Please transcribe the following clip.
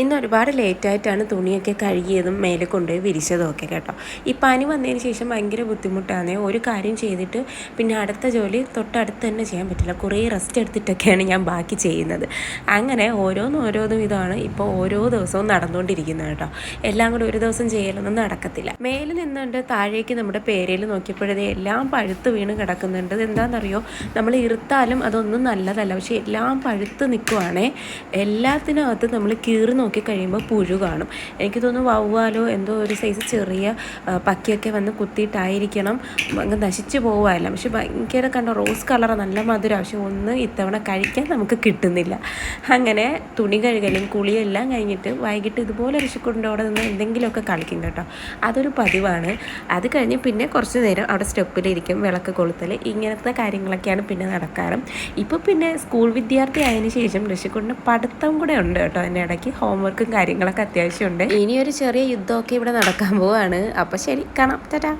ഇന്ന് ഒരുപാട് ലേറ്റായിട്ടാണ് തുണിയൊക്കെ കഴുകിയതും മേലെ കൊണ്ടുപോയി വിരിച്ചതും ഒക്കെ കേട്ടോ. ഈ പനി വന്നതിന് ശേഷം ഭയങ്കര ബുദ്ധിമുട്ടാണ്. ഒരു കാര്യം ചെയ്തിട്ട് പിന്നെ അടുത്ത ജോലി തൊട്ടടുത്ത് തന്നെ ചെയ്യാൻ പറ്റില്ല. കുറേ റെസ്റ്റ് എടുത്തിട്ടൊക്കെയാണ് ഞാൻ ബാക്കി ചെയ്യുന്നത്. അങ്ങനെ ഓരോന്നും ഇതാണ് ഇപ്പോൾ ഓരോ ദിവസവും നടന്നുകൊണ്ടിരിക്കുന്നത് കേട്ടോ. എല്ലാം കൂടി ഒരു ദിവസം ചെയ്യലൊന്നും നടക്കത്തില്ല. മേലെ നിന്നുകൊണ്ട് താഴേക്ക് നമ്മുടെ പേരയിൽ നോക്കിയപ്പോഴേ എല്ലാം പഴുത്ത് വീണ് കിടക്കുന്നുണ്ട്. എന്താണെന്നറിയോ, നമ്മൾ ഇരുത്താലും അതൊന്നും നല്ലതല്ല. പക്ഷേ എല്ലാം പഴുത്ത് നിൽക്കുവാണേ. എല്ലാത്തിനകത്ത് നമ്മൾ കീറി നോക്കി കഴിയുമ്പോൾ പുഴു കാണും. എനിക്ക് തോന്നുന്നു വവ്വാലോ എന്തോ ഒരു സൈസ് ചെറിയ പക്കിയൊക്കെ വന്ന് കുത്തിയിട്ടായിരിക്കണം അങ്ങ് നശിച്ചു പോവുകയല്ല. പക്ഷെ ഭയങ്കര കണ്ട റോസ് കളർ നല്ല മധുരം. പക്ഷെ ഒന്നും ഇത്തവണ കഴിക്കാൻ നമുക്ക് കിട്ടുന്നില്ല. അങ്ങനെ തുണി കഴുകലും കുളിയെല്ലാം കഴിഞ്ഞിട്ട് വൈകിട്ട് ഇതുപോലെ ഋഷിക്കുട്ടിൻ്റെ അവിടെ നിന്ന് എന്തെങ്കിലുമൊക്കെ കളിക്കും കേട്ടോ. അതൊരു പതിവാണ്. അത് കഴിഞ്ഞ് പിന്നെ കുറച്ച് നേരം അവിടെ സ്റ്റെപ്പിലിരിക്കും, വിളക്ക് കൊളുത്തൽ, ഇങ്ങനത്തെ കാര്യങ്ങളൊക്കെയാണ് പിന്നെ നടക്കാറ്. ഇപ്പോൾ പിന്നെ സ്കൂൾ വിദ്യാർത്ഥി ആയതിനു ശേഷം ഋഷിക്കുട്ടിന് പഠിത്തം കൂടെ ഉണ്ട് കേട്ടോ. അതിൻ്റെ ഇടയ്ക്ക് ഹോംവർക്കും കാര്യങ്ങളൊക്കെ അത്യാവശ്യമുണ്ട്. ഇനിയൊരു ചെറിയ യുദ്ധമൊക്കെ ഇവിടെ നടക്കാൻ പോവാണ്. അപ്പോൾ ശരി, കാണാം, ടാറ്റാ.